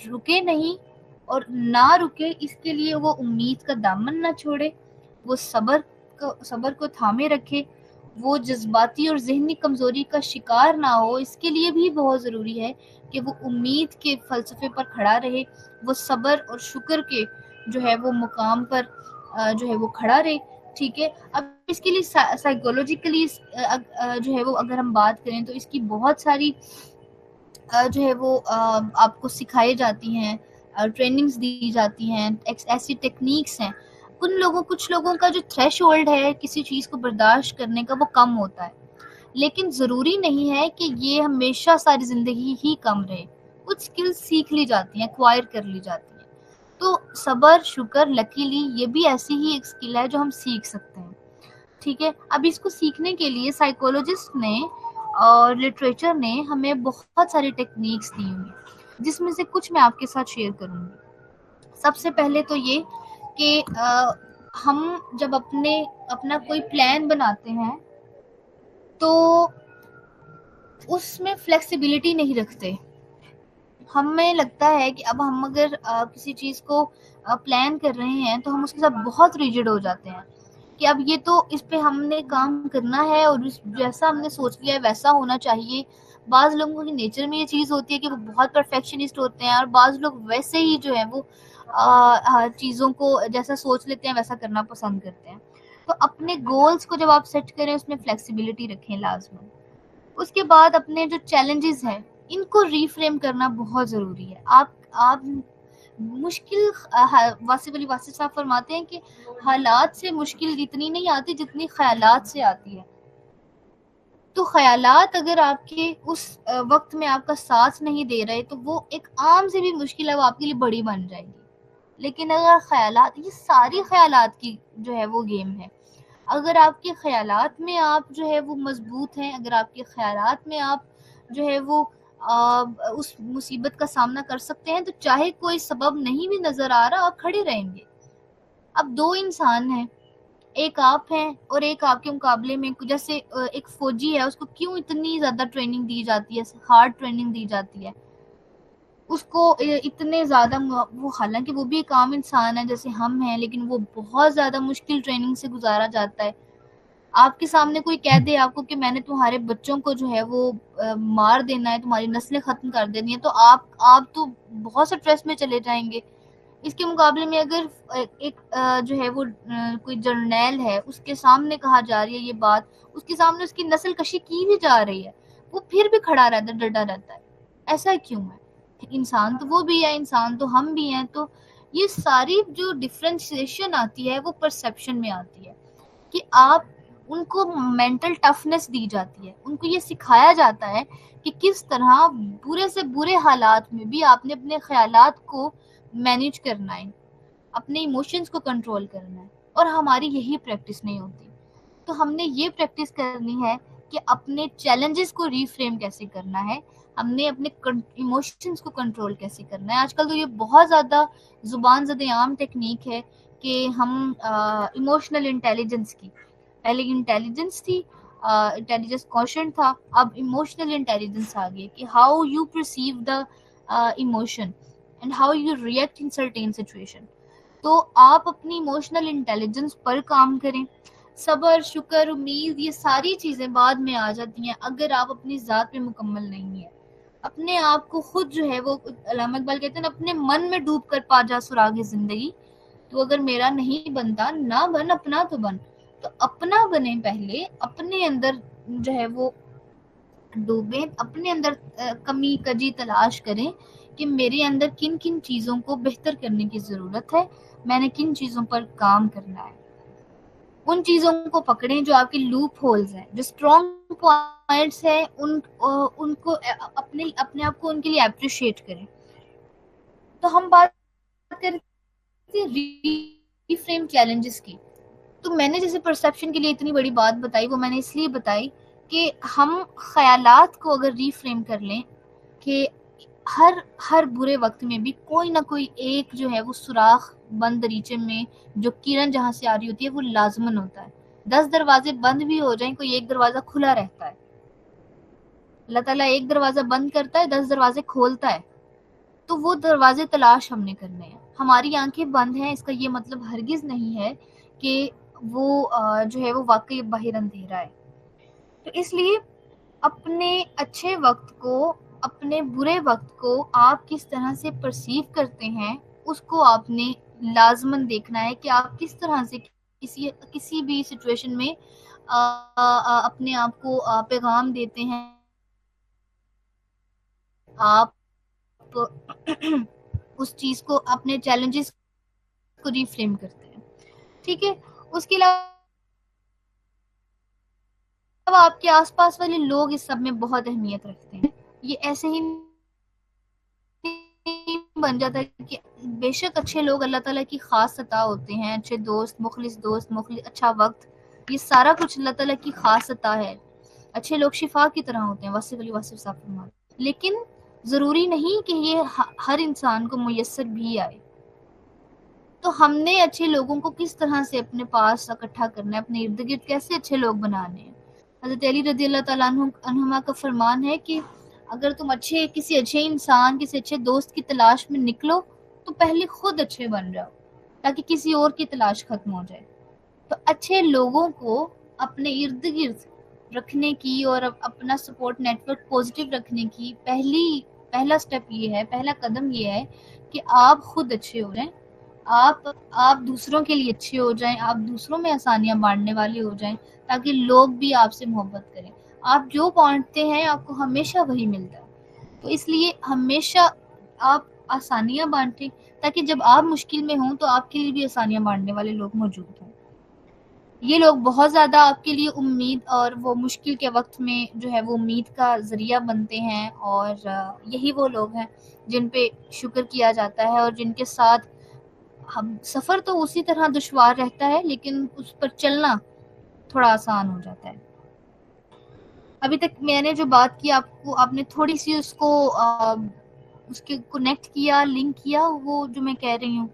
رکے نہیں، اور نہ رکے اس کے لیے وہ امید کا دامن نہ چھوڑے، وہ صبر کو تھامے رکھے، وہ جذباتی اور ذہنی کمزوری کا شکار نہ ہو، اس کے لیے بھی بہت ضروری ہے کہ وہ امید کے فلسفے پر کھڑا رہے، وہ صبر اور شکر کے جو ہے وہ مقام پر جو ہے وہ کھڑا رہے. ٹھیک ہے. اب اس کے لیے سائیکولوجیکلی جو ہے وہ اگر ہم بات کریں تو اس کی بہت ساری جو ہے وہ آپ کو سکھائی جاتی ہیں، ٹریننگز دی جاتی ہیں، ایسی ٹیکنیکس ہیں. کچھ لوگوں کا جو تھریش ہولڈ ہے کسی چیز کو برداشت کرنے کا وہ کم ہوتا ہے، لیکن ضروری نہیں ہے کہ یہ ہمیشہ ساری زندگی ہی کم رہے. کچھ سکلز سیکھ لی جاتی ہیں، ایکوائر کر لی جاتی ہیں. تو صبر، شکر، لکیلی یہ بھی ایسی ہی ایک سکل ہے جو ہم سیکھ سکتے ہیں. ٹھیک ہے. اب اس کو سیکھنے کے لیے سائیکولوجسٹ نے اور لٹریچر نے ہمیں بہت ساری ٹیکنیکس دی ہوئی ہیں، جس میں سے کچھ میں آپ کے ساتھ شیئر کروں گی. سب سے پہلے تو یہ کہ ہم جب اپنا کوئی پلان بناتے ہیں تو اس میں فلیکسیبلٹی نہیں رکھتے. ہمیں لگتا ہے کہ اب ہم اگر کسی چیز کو پلان کر رہے ہیں تو ہم اس کے ساتھ بہت ریجڈ ہو جاتے ہیں کہ اب یہ تو اس پہ ہم نے کام کرنا ہے اور جیسا ہم نے سوچ لیا ہے ویسا ہونا چاہیے. بعض لوگوں کی نیچر میں یہ چیز ہوتی ہے کہ وہ بہت پرفیکشنسٹ ہوتے ہیں، اور بعض لوگ ویسے ہی جو ہے وہ چیزوں کو جیسا سوچ لیتے ہیں ویسا کرنا پسند کرتے ہیں. تو اپنے گولز کو جب آپ سیٹ کریں اس میں فلیکسیبلٹی رکھیں لازمی. اس کے بعد اپنے جو چیلنجز ہیں ان کو ریفریم کرنا بہت ضروری ہے. آپ مشکل واصف علی واصف صاحب فرماتے ہیں کہ حالات سے مشکل اتنی نہیں آتی جتنی خیالات سے آتی ہے. تو خیالات اگر آپ کے اس وقت میں آپ کا ساتھ نہیں دے رہے تو وہ ایک عام سے بھی مشکل ہے وہ آپ کے لیے بڑی بن جائے گی. لیکن اگر خیالات، یہ ساری خیالات کی جو ہے وہ گیم ہے، اگر آپ کے خیالات میں آپ جو ہے وہ مضبوط ہیں، اگر آپ کے خیالات میں آپ جو ہے وہ اس مصیبت کا سامنا کر سکتے ہیں، تو چاہے کوئی سبب نہیں بھی نظر آ رہا آپ کھڑے رہیں گے. اب دو انسان ہیں، ایک آپ ہیں اور ایک آپ کے مقابلے میں جیسے ایک فوجی ہے، اس کو کیوں اتنی زیادہ ٹریننگ دی جاتی ہے، ہارڈ ٹریننگ دی جاتی ہے اس کو اتنے زیادہ، وہ حالانکہ وہ بھی ایک عام انسان ہے جیسے ہم ہیں، لیکن وہ بہت زیادہ مشکل ٹریننگ سے گزارا جاتا ہے. آپ کے سامنے کوئی کہہ دے آپ کو کہ میں نے تمہارے بچوں کو جو ہے وہ مار دینا ہے، تمہاری نسلیں ختم کر دینی ہے، تو آپ تو بہت سے اسٹریس میں چلے جائیں گے. اس کے مقابلے میں اگر ایک جو ہے وہ کوئی جرنیل ہے، اس کے سامنے کہا جا رہی ہے یہ بات، اس کے سامنے اس کی نسل کشی کی بھی جا رہی ہے، وہ پھر بھی کھڑا رہتا ہے، ڈٹا رہتا ہے. ایسا کیوں ہے؟ انسان تو وہ بھی ہے، انسان تو ہم بھی ہیں. تو یہ ساری جو ڈفرینشیشن آتی ہے وہ پرسیپشن میں آتی ہے کہ آپ ان کو مینٹل ٹفنس دی جاتی ہے، ان کو یہ سکھایا جاتا ہے کہ کس طرح برے سے برے حالات میں بھی آپ نے اپنے خیالات کو مینیج کرنا ہے، اپنے ایموشنز کو کنٹرول کرنا ہے. اور ہماری یہی پریکٹس نہیں ہوتی. تو ہم نے یہ پریکٹس کرنی ہے کہ اپنے چیلنجز کو ریفریم کیسے کرنا ہے، ہم نے اپنے ایموشنز کو کنٹرول کیسے کرنا ہے. آج کل تو یہ بہت زیادہ زبان زد عام ٹیکنیک ہے کہ ہم ایموشنل انٹیلیجنس کی، پہلے انٹیلیجنس تھی، انٹیلیجنس کوشنٹ تھا، اب ایموشنل انٹیلیجنس آ گئی کہ how you perceive the emotion and how you react in certain situation. تو آپ اپنی ایموشنل انٹیلیجنس پر کام کریں. صبر، شکر، امید یہ ساری چیزیں بعد میں آ جاتی ہیں اگر آپ اپنی ذات پہ مکمل نہیں ہیں. اپنے آپ کو خود جو ہے وہ علامہ اقبال کہتے ہیں اپنے من میں ڈوب کر پا جا سراغ زندگی. تو اگر میرا نہیں بنتا نہ بن، اپنا تو بن. تو اپنا بنیں، پہلے اپنے اندر جو ہے وہ ڈوبیں، اپنے اندر کمی کجی تلاش کریں کہ میرے اندر کن کن چیزوں کو بہتر کرنے کی ضرورت ہے، میں نے کن چیزوں پر کام کرنا ہے. ان چیزوں کو پکڑیں جو آپ کے لوپ ہولز ہیں، جو اسٹرانگ پوائنٹس ہیں، ان کو اپنے آپ کو ان کے لیے اپریشیٹ کریں. تو ہم بات کرتے ہیں ریفریم چیلنجز کی. تو میں نے جیسے پرسیپشن کے لیے اتنی بڑی بات بتائی، وہ میں نے اس لیے بتائی کہ ہم خیالات کو اگر ریفریم کر لیں کہ ہر برے وقت میں بھی کوئی نہ کوئی ایک جو ہے وہ سوراخ بند دریچے میں جو کرن جہاں سے آ رہی ہوتی ہے وہ لازمن ہوتا ہے. 10 دروازے بند بھی ہو جائیں کوئی ایک دروازہ کھلا رہتا ہے. اللہ تعالیٰ ایک دروازہ بند کرتا ہے، 10 دروازے کھولتا ہے. تو وہ دروازے تلاش ہم نے کرنے ہیں. ہماری آنکھیں بند ہیں اس کا یہ مطلب ہرگز نہیں ہے کہ وہ جو ہے وہ واقعی باہر اندھیرا ہے. تو اس لیے اپنے اچھے وقت کو، اپنے برے وقت کو آپ کس طرح سے پرسیو کرتے ہیں، اس کو آپ نے لازماً دیکھنا ہے کہ آپ کس طرح سے کسی بھی سچویشن میں اپنے آپ کو پیغام دیتے ہیں، آپ اس چیز کو، اپنے چیلنجز کو ریفریم کرتے ہیں. ٹھیک ہے. اس کے علاوہ آپ کے آس پاس والے لوگ اس سب میں بہت اہمیت رکھتے ہیں. یہ ایسے ہی بن جاتا ہے کہ بے شک اچھے لوگ اللہ تعالیٰ کی خاص عطا ہوتے ہیں، اچھے دوست، مخلص اچھا وقت، یہ سارا کچھ اللہ تعالیٰ کی خاص عطا ہے. اچھے لوگ شفا کی طرح ہوتے ہیں، وصف علی وصف صاحب فرماتے ہیں. لیکن ضروری نہیں کہ یہ ہر انسان کو میسر بھی آئے. تو ہم نے اچھے لوگوں کو کس طرح سے اپنے پاس اکٹھا کرنا ہے، اپنے ارد گرد کیسے اچھے لوگ بنانے ہیں. حضرت علی رضی اللہ تعالیٰ عنہما کا فرمان ہے کہ اگر تم کسی اچھے انسان، کسی اچھے دوست کی تلاش میں نکلو تو پہلے خود اچھے بن جاؤ تاکہ کسی اور کی تلاش ختم ہو جائے. تو اچھے لوگوں کو اپنے ارد گرد رکھنے کی اور اپنا سپورٹ نیٹ ورک پازیٹیو رکھنے کی پہلا سٹیپ یہ ہے، پہلا قدم یہ ہے کہ آپ خود اچھے ہو جائیں، آپ دوسروں کے لیے اچھے ہو جائیں، آپ دوسروں میں آسانیاں بانٹنے والے ہو جائیں تاکہ لوگ بھی آپ سے محبت کریں. آپ جو بانٹتے ہیں آپ کو ہمیشہ وہی ملتا ہے. تو اس لیے ہمیشہ آپ آسانیاں بانٹیں تاکہ جب آپ مشکل میں ہوں تو آپ کے لیے بھی آسانیاں بانٹنے والے لوگ موجود ہوں. یہ لوگ بہت زیادہ آپ کے لیے امید اور وہ مشکل کے وقت میں جو ہے وہ امید کا ذریعہ بنتے ہیں، اور یہی وہ لوگ ہیں جن پہ شکر کیا جاتا ہے اور جن کے ساتھ ہم سفر تو اسی طرح دشوار رہتا ہے لیکن اس پر چلنا تھوڑا آسان ہو جاتا ہے. ابھی تک میں نے جو بات کی آپ نے تھوڑی سی اس کے کنیکٹ کیا، لنک کیا وہ جو میں کہہ رہی ہوں.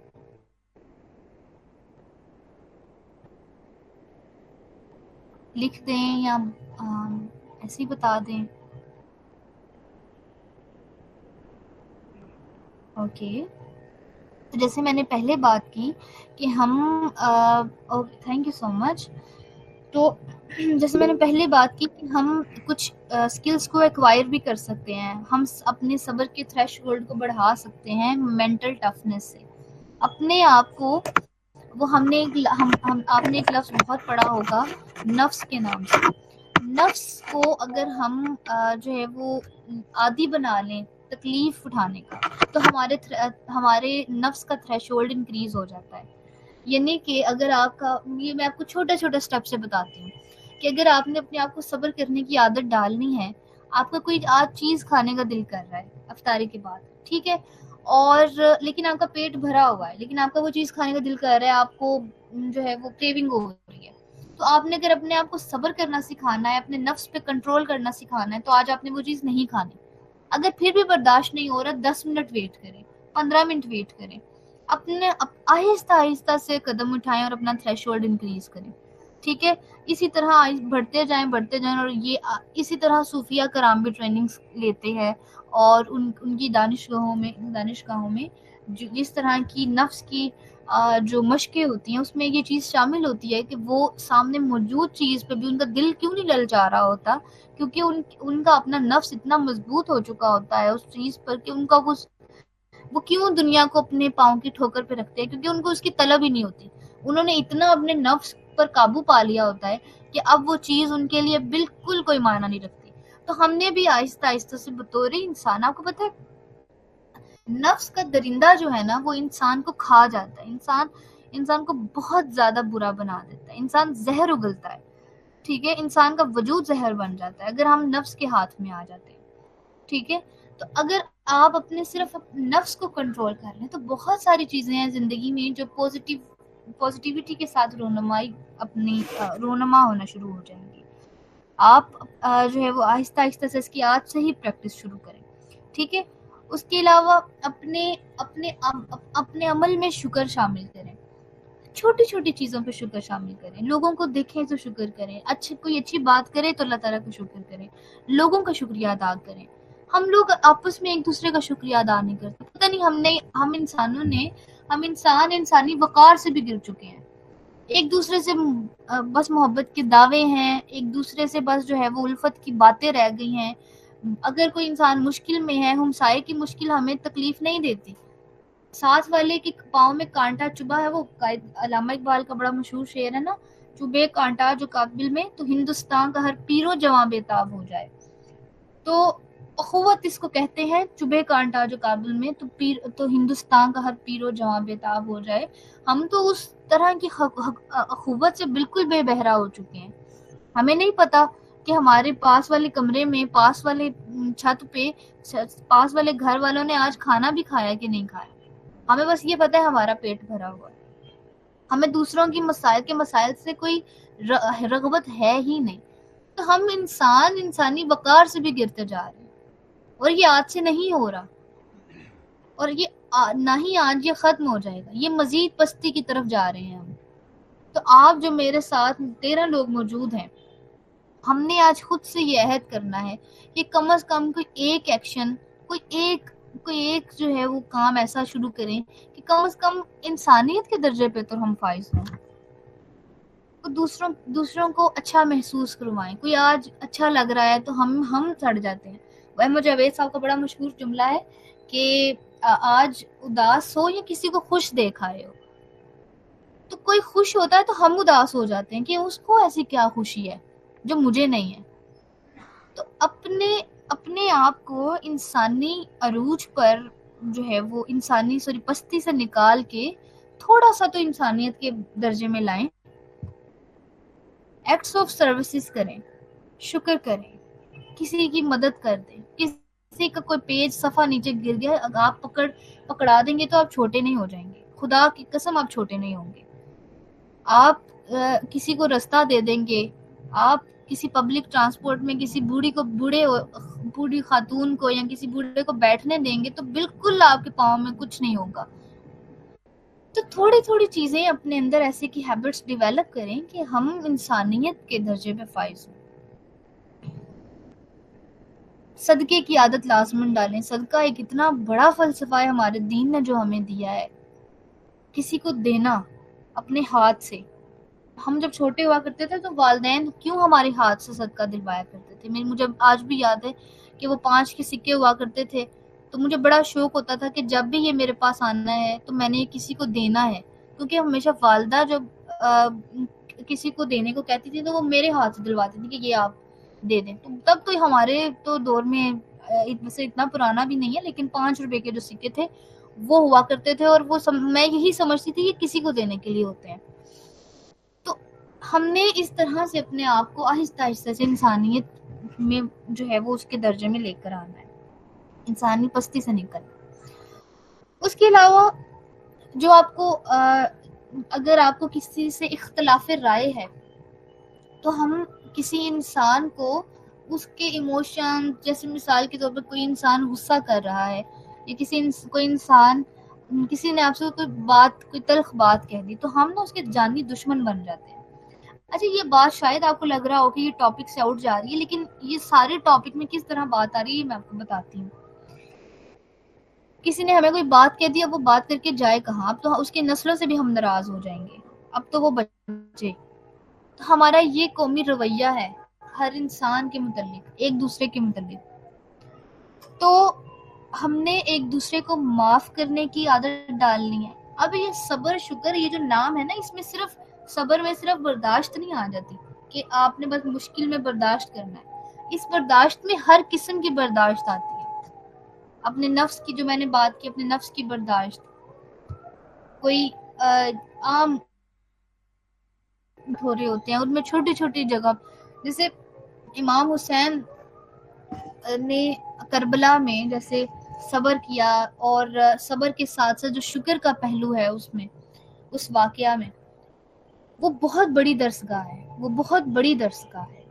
لکھ دیں یا ایسے ہی بتا دیں. اوکے. تو جیسے میں نے پہلے بات کی کہ ہم تھینک یو سو مچ. تو جیسے میں نے پہلے بات کی کہ ہم کچھ سکلز کو ایکوائر بھی کر سکتے ہیں، ہم اپنے صبر کے تھریش ہولڈ کو بڑھا سکتے ہیں مینٹل ٹفنس سے. اپنے آپ کو وہ آپ نے ایک لفظ بہت پڑھا ہوگا نفس کے نام سے. نفس کو اگر ہم جو ہے وہ عادی بنا لیں تکلیف اٹھانے کا تو ہمارے نفس کا تھریش ہولڈ انکریز ہو جاتا ہے. یعنی کہ اگر آپ کا، یہ میں آپ کو چھوٹا چھوٹا سٹیپ سے بتاتی ہوں کہ اگر آپ نے اپنے آپ کو صبر کرنے کی عادت ڈالنی ہے، آپ کا کوئی آج چیز کھانے کا دل کر رہا ہے افطاری کے بعد، ٹھیک ہے، اور لیکن آپ کا پیٹ بھرا ہوا ہے، لیکن آپ کا وہ چیز کھانے کا دل کر رہا ہے، آپ کو جو ہے وہ کریونگ ہو رہی ہے. تو آپ نے اگر اپنے آپ کو صبر کرنا سکھانا ہے، اپنے نفس پہ کنٹرول کرنا سکھانا ہے، تو آج آپ نے وہ چیز نہیں کھانی. اگر پھر بھی برداشت نہیں ہو رہا، 10 منٹ ویٹ کریں، 15 منٹ ویٹ کریں، اپنے آہستہ آہستہ سے قدم اٹھائیں اور اپنا تھریش ہولڈ انکریز کریں. ٹھیک ہے. اسی طرح بڑھتے جائیں اور یہ اسی طرح صوفیہ کرام بھی ٹریننگز لیتے ہیں اور ان کی دانشگاہوں میں جس طرح کی نفس کی جو مشقیں ہوتی ہیں اس میں یہ چیز شامل ہوتی ہے کہ وہ سامنے موجود چیز پہ بھی ان کا دل کیوں نہیں للچا رہا ہوتا، کیونکہ ان کا اپنا نفس اتنا مضبوط ہو چکا ہوتا ہے اس چیز پر کہ ان کا وہ کیوں دنیا کو اپنے پاؤں کی ٹھوکر پہ رکھتے ہیں، کیونکہ ان کو اس کی طلب ہی نہیں ہوتی. انہوں نے اتنا اپنے نفس پر قابو پا لیا ہوتا ہے کہ اب وہ چیز ان کے لیے بالکل کوئی معنی نہیں رکھتی. تو ہم نے بھی آہستہ آہستہ سے بطور انسان، آپ کو پتہ ہے نفس کا درندہ جو ہے نا وہ انسان کو کھا جاتا ہے، انسان کو بہت زیادہ برا بنا دیتا ہے، انسان زہر اگلتا ہے. ٹھیک ہے. انسان کا وجود زہر بن جاتا ہے اگر ہم نفس کے ہاتھ میں آ جاتے ہیں. ٹھیک ہے. تو اگر آپ صرف نفس کو کنٹرول کر لیں تو بہت ساری چیزیں ہیں زندگی میں جو پازیٹیوٹی کے ساتھ رونما ہونا شروع ہو جائیں گی. آپ جو ہے وہ آہستہ آہستہ سے اس کی آج سے ہی پریکٹس شروع کریں. ٹھیک ہے. اس کے علاوہ اپنے عمل میں شکر شامل کریں، چھوٹی چھوٹی چیزوں پہ شکر شامل کریں. لوگوں کو دیکھیں تو شکر کریں، کوئی اچھی بات کرے تو اللہ تعالیٰ کا شکر کریں، لوگوں کا شکریہ ادا کریں. ہم لوگ آپس میں ایک دوسرے کا شکریہ ادا نہیں کرتے. پتہ نہیں ہم انسانی وقار سے بھی گر چکے ہیں. ایک دوسرے سے بس محبت کے دعوے ہیں، ایک دوسرے سے بس جو ہے وہ الفت کی باتیں رہ گئی ہیں. اگر کوئی انسان مشکل میں ہے، ہمسائے کی مشکل ہمیں تکلیف نہیں دیتی، ساتھ والے کے پاؤں میں کانٹا چبھا ہے. وہ علامہ اقبال کا بڑا مشہور شعر ہے نا، چبھے کانٹا جو قابل میں تو ہندوستان کا ہر پیرو جواں بےتاب ہو جائے. تو اخوت اس کو کہتے ہیں، چبھے کانٹا جو قابل میں تو ہندوستان کا ہر پیرو جواں بےتاب ہو جائے. ہم تو اس طرح کی اخوت سے بالکل بے بہرا ہو چکے ہیں. ہمیں نہیں پتا کہ ہمارے پاس والے کمرے میں، پاس والے چھت پہ، پاس والے گھر والوں نے آج کھانا بھی کھایا کہ نہیں کھایا. ہمیں بس یہ پتا ہے ہمارا پیٹ بھرا ہوا ہے. ہمیں دوسروں کی مسائل سے کوئی رغبت ہے ہی نہیں. تو ہم انسانی وقار سے بھی گرتے جا رہے ہیں، اور یہ آج سے نہیں ہو رہا، اور یہ نہ ہی آج یہ ختم ہو جائے گا. یہ مزید پستی کی طرف جا رہے ہیں ہم. تو آپ جو میرے ساتھ 13 لوگ موجود ہیں، ہم نے آج خود سے یہ عہد کرنا ہے کہ کم از کم کوئی ایک ایکشن، کوئی ایک جو ہے وہ کام ایسا شروع کریں کہ کم از کم انسانیت کے درجے پہ تو ہم فائز ہوں. دوسروں کو اچھا محسوس کروائیں. کوئی آج اچھا لگ رہا ہے تو ہم سڑ جاتے ہیں. وہ جاوید صاحب کا بڑا مشہور جملہ ہے کہ آج اداس ہو یا کسی کو خوش دیکھا ہو، تو کوئی خوش ہوتا ہے تو ہم اداس ہو جاتے ہیں کہ اس کو ایسی کیا خوشی ہے جو مجھے نہیں ہے. تو اپنے آپ کو انسانی عروج پر جو ہے وہ انسانی پستی سے نکال کے تھوڑا سا تو انسانیت کے درجے میں لائیں. ایکٹس آف سروسز کریں، شکر کریں، کسی کی مدد کر دیں. کسی کا کوئی پیج صفحہ نیچے گر گیا، اگر آپ پکڑا دیں گے تو آپ چھوٹے نہیں ہو جائیں گے. خدا کی قسم آپ چھوٹے نہیں ہوں گے. آپ کسی کو رستہ دے دیں گے، آپ کسی پبلک ٹرانسپورٹ میں کسی بوڑھی خاتون کو یا کسی بوڑھے کو بیٹھنے دیں گے تو بالکل آپ کے پاؤں میں کچھ نہیں ہوگا. تو تھوڑی تھوڑی چیزیں اپنے اندر ایسے کی ہیبٹس ڈیولپ کریں کہ ہم انسانیت کے درجے پہ فائز ہوں. صدقے کی عادت لازمن ڈالیں. صدقہ ایک اتنا بڑا فلسفہ ہے ہمارے دین نے جو ہمیں دیا ہے، کسی کو دینا اپنے ہاتھ سے. ہم جب چھوٹے ہوا کرتے تھے تو والدین کیوں ہمارے ہاتھ سے صدقہ دلوایا کرتے تھے. مجھے آج بھی یاد ہے کہ وہ 5 کے سکے ہوا کرتے تھے، تو مجھے بڑا شوق ہوتا تھا کہ جب بھی یہ میرے پاس آنا ہے تو میں نے کسی کو دینا ہے. کیونکہ ہمیشہ والدہ جب کسی کو دینے کو کہتی تھی تو وہ میرے ہاتھ سے دلواتی تھی کہ یہ آپ دے دیں. تو تب تو ہمارے تو دور میں ویسے اتنا پرانا بھی نہیں ہے، لیکن 5 روپے کے جو سکے تھے وہ ہوا کرتے تھے، اور وہ میں یہی سمجھتی تھی کہ کسی کو دینے کے لیے ہوتے ہیں. تو ہم نے اس طرح سے اپنے آپ کو آہستہ آہستہ سے انسانیت میں جو ہے وہ اس کے درجے میں لے کر آنا ہے، انسانی پستی سے نکل. اس کے علاوہ جو آپ کو اگر آپ کو کسی سے اختلاف رائے ہے تو ہم کسی انسان کو اس کے ایموشن، جیسے مثال کے طور پر کوئی انسان غصہ کر رہا ہے یا کوئی انسان کسی نے آپ سے کوئی تلخ بات کہہ دی، تو ہم نا اس کے جانی دشمن بن جاتے ہیں. اچھا، یہ بات شاید آپ کو لگ رہا ہو کہ یہ ٹاپک سے آؤٹ جا رہی ہے، لیکن یہ سارے ٹاپک میں کس طرح بات آ رہی ہے میں آپ کو بتاتی ہوں. کسی نے ہمیں کوئی بات کہہ دی، اب وہ بات کر کے جائے کہاں؟ اب تو اس کی نسلوں سے بھی ہم ناراض ہو جائیں گے. اب تو وہ بچے، تو ہمارا یہ قومی رویہ ہے ہر انسان کے متعلق، ایک دوسرے کے متعلق. تو ہم نے ایک دوسرے کو معاف کرنے کی عادت ڈالنی ہے. اب یہ صبر شکر یہ جو نام ہے نا، اس میں صرف صبر میں صرف برداشت نہیں آ جاتی کہ آپ نے بس مشکل میں برداشت کرنا ہے. اس برداشت میں ہر قسم کی برداشت آتی ہے. اپنے نفس کی، جو میں نے بات کی، اپنے نفس کی برداشت، کوئی عام ہو رہے ہوتے ہیں ان میں چھوٹی چھوٹی جگہ، جیسے امام حسین نے کربلا میں جیسے صبر کیا، اور صبر کے ساتھ ساتھ جو شکر کا پہلو ہے اس میں، اس واقعہ میں، وہ بہت بڑی درسگاہ ہے، وہ بہت بڑی درسگاہ ہے.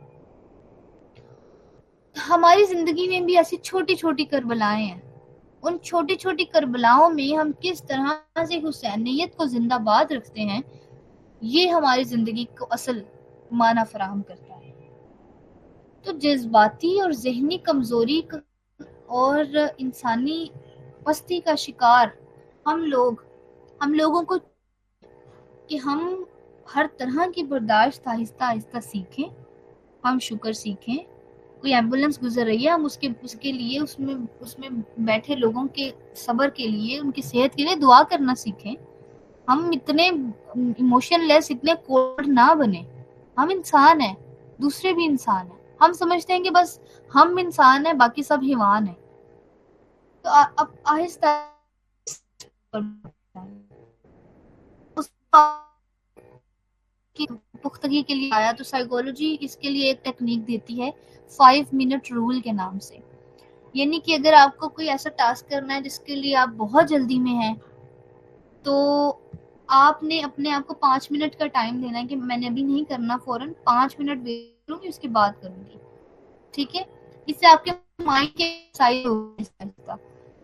ہماری زندگی میں بھی ایسی چھوٹی چھوٹی کربلائیں ہیں. ان چھوٹی چھوٹی کربلاؤں میں ہم کس طرح سے حسینیت کو زندہ باد رکھتے ہیں، یہ ہماری زندگی کو اصل معنی فراہم کرتا ہے. تو جذباتی اور ذہنی کمزوری اور انسانی پستی کا شکار ہم لوگوں کو کہ ہم ہر طرح کی برداشت آہستہ آہستہ سیکھیں. ہم شکر سیکھیں. کوئی ایمبولینس گزر رہی ہے, ہم اس کے لیے اس میں بیٹھے لوگوں کے صبر کے لیے, ان کی صحت کے لیے دعا کرنا سیکھیں. ہم اتنے ایموشن لیس, اتنے کولڈ نہ بنے. ہم انسان ہیں, دوسرے بھی انسان ہیں. ہم سمجھتے ہیں کہ بس ہم انسان ہیں, باقی سب حیوان ہیں. تو اب آہستہ اس کی پختگی کے لیے آیا تو سائیکولوجی اس کے لیے ایک ٹیکنیک دیتی ہے 5 منٹ رول کے نام سے. یعنی کہ اگر آپ کو کوئی ایسا ٹاسک کرنا ہے جس کے لیے آپ بہت جلدی میں ہیں, تو آپ نے اپنے آپ کو 5 منٹ کا ٹائم دینا ہے کہ میں نے ابھی نہیں کرنا, فوراً 5 منٹ ویٹ کروں گی, اس کے بعد کروں گی. ٹھیک ہے, اس سے آپ کے مائنڈ کے سائز ہوگا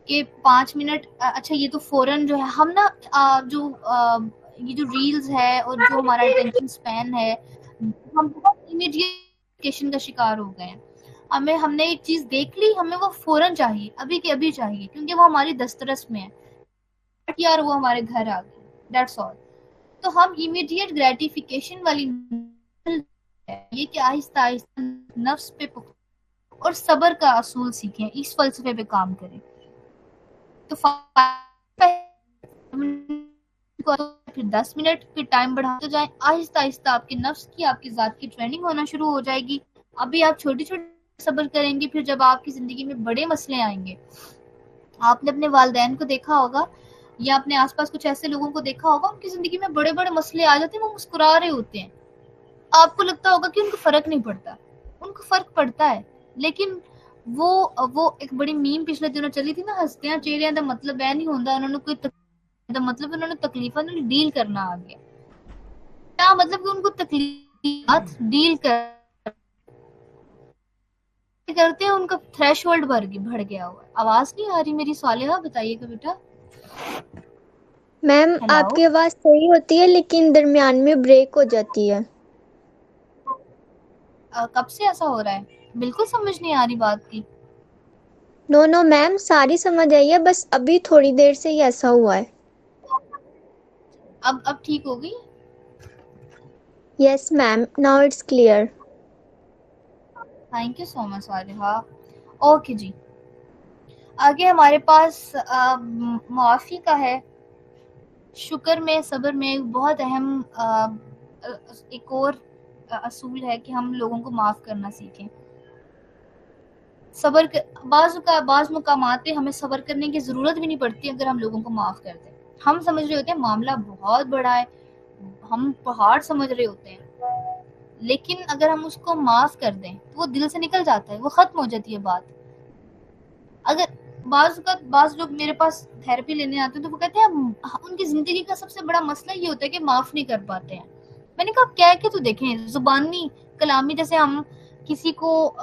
کہ 5 منٹ. اچھا یہ تو فوراً جو ہے ہم نا جو یہ جو ریلز ہے اور جو ہمارا اٹینشن سپین ہے, ہم بہت امیڈیٹ کا شکار ہو گئے ہیں. ہم نے ایک چیز دیکھ لی, ہمیں وہ فوراً چاہیے, ابھی کے ابھی چاہیے, کیونکہ وہ ہماری دسترس میں ہے یار, وہ ہمارے گھر آ گئی, دیٹس آل. تو ہم امیڈیٹ گریٹیفیکیشن والی یہ کہ آہستہ آہستہ نفس پہ اور صبر کا اصول سیکھیں, اس فلسفے پہ کام کریں. تو پھر 10 منٹ, پھر ٹائم بڑھاتے جائیں. آہستہ آہستہ آپ کے نفس کی, آپ کی ذات کی ٹریننگ ہونا شروع ہو جائے گی. ابھی آپ چھوٹی چھوٹی صبر کریں گے, پھر جب آپ کی زندگی میں بڑے مسئلے آئیں گے, آپ نے اپنے والدین کو دیکھا ہوگا یا اپنے آس پاس کچھ ایسے لوگوں کو دیکھا ہوگا, ان کی زندگی میں بڑے بڑے مسئلے آ جاتے ہیں, وہ مسکرا رہے ہوتے ہیں. آپ کو لگتا ہوگا کہ ان کو فرق نہیں پڑتا, ان کو فرق پڑتا ہے, لیکن وہ ایک بڑی میم پچھلے دنوں چلی تھی نا, ہستیاں چہریاں دا مطلب ہے نہیں ہوتا, انہوں نے کوئی مطلب انہوں نے تکلیفات ڈیل کرنا آ گیا. کیا مطلب کہ ان کو تکلیفات ڈیل کرتے ہیں, ان کا تھریش ہولڈ بڑھ گیا ہوا. آواز نہیں آ رہی میری صالحہ, بتائیے گا بیٹا. میم ہیلو, آپ کی آواز صحیح ہوتی ہے لیکن درمیان میں بریک ہو جاتی ہے. کب سے ایسا ہو رہا ہے؟ بالکل سمجھ نہیں آ رہی بات کی. نو میم, ساری سمجھ آئی ہے, بس ابھی تھوڑی دیر سے ہی ایسا ہوا ہے. اب ٹھیک ہو گئی؟ Yes ma'am, now it's clear. Thank you so much Saliha. Okay جی, آگے ہمارے پاس معافی کا ہے. شکر میں, صبر میں بہت اہم ایک اور اصول ہے کہ ہم لوگوں کو معاف کرنا سیکھیں. صبر بعض مقامات پہ ہمیں صبر کرنے کی ضرورت بھی نہیں پڑتی اگر ہم لوگوں کو معاف کر دیں. ہم سمجھ رہے ہوتے ہیں معاملہ بہت بڑا ہے, ہم پہاڑ سمجھ رہے ہوتے ہیں, لیکن اگر ہم اس کو معاف کر دیں تو وہ دل سے نکل جاتا ہے, وہ ختم ہو جاتی ہے بات. اگر بعض لوگ میرے پاس تھراپی لینے آتے ہیں تو وہ کہتے ہیں ان کی زندگی کا سب سے بڑا مسئلہ یہ ہوتا ہے کہ معاف نہیں کر پاتے ہیں. میں نے کہا کیا کہ تو دیکھیں, زبانی کلامی, جیسے ہم کسی کو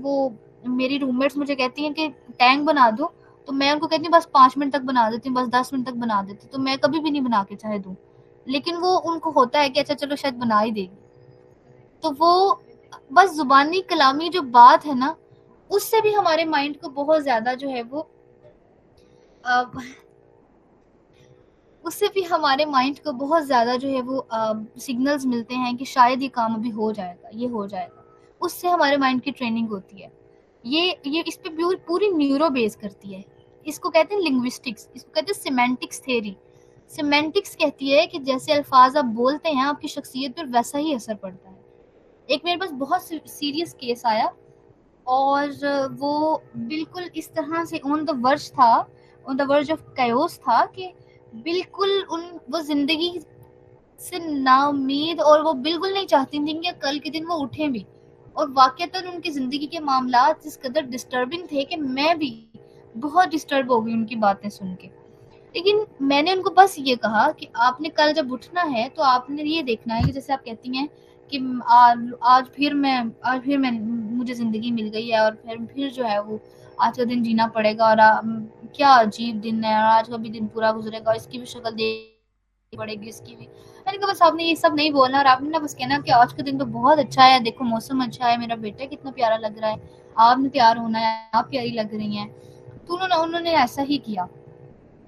وہ میری روم میٹس مجھے کہتی ہیں کہ ٹینک بنا دو, تو میں ان کو کہتی ہوں بس 5 منٹ تک بنا دیتی ہوں, بس 10 منٹ تک بنا دیتی ہوں, تو میں کبھی بھی نہیں بنا کے چاہے دوں, لیکن وہ ان کو ہوتا ہے کہ اچھا چلو شاید بنا ہی دے گی. تو وہ بس زبانی کلامی جو بات ہے نا, اس سے بھی ہمارے مائنڈ کو بہت زیادہ جو ہے وہ اس سے بھی ہمارے مائنڈ کو بہت زیادہ جو ہے وہ سگنلز ملتے ہیں کہ شاید یہ کام ابھی ہو جائے گا, یہ ہو جائے گا. اس سے ہمارے مائنڈ کی ٹریننگ ہوتی ہے. یہ اس پہ پوری نیورو بیس کرتی ہے. اس کو کہتے ہیں لنگوسٹکس, اس کو کہتے ہیں سیمینٹکس تھیوری. سیمینٹکس کہتی ہے کہ جیسے الفاظ آپ بولتے ہیں آپ کی شخصیت پر ویسا ہی اثر پڑتا ہے. ایک میرے پاس بہت سیریس کیس آیا, اور وہ بالکل اس طرح سے آن دا ورج آف کیوس تھا کہ بالکل وہ زندگی سے نا امید, اور وہ بالکل نہیں چاہتی تھیں کہ کل کے دن وہ اٹھیں بھی. اور واقعتاً ان کی زندگی کے معاملات اس قدر ڈسٹربنگ تھے کہ میں بھی بہت ڈسٹرب ہو گئی ان کی باتیں سن کے. لیکن میں نے ان کو بس یہ کہا کہ آپ نے کل جب اٹھنا ہے تو آپ نے یہ دیکھنا ہے کہ جیسے آپ کہتی ہیں کہ آج پھر مجھے زندگی مل گئی ہے, اور پھر جو ہے وہ آج کا دن جینا پڑے گا, اور کیا عجیب دن ہے, اور آج کا بھی دن پورا گزرے گا, اس کی بھی شکل دیکھنی پڑے گی, اس کی بھی. میں نے کہا بس آپ نے یہ سب نہیں بولنا, اور آپ نے نا بس کہنا کہ آج کا دن تو بہت اچھا ہے, دیکھو موسم اچھا ہے, میرا بیٹا کتنا پیارا لگ رہا ہے, آپ نے پیار ہونا ہے, آپ پیاری لگ رہی ہیں. تو انہوں نے ایسا ہی کیا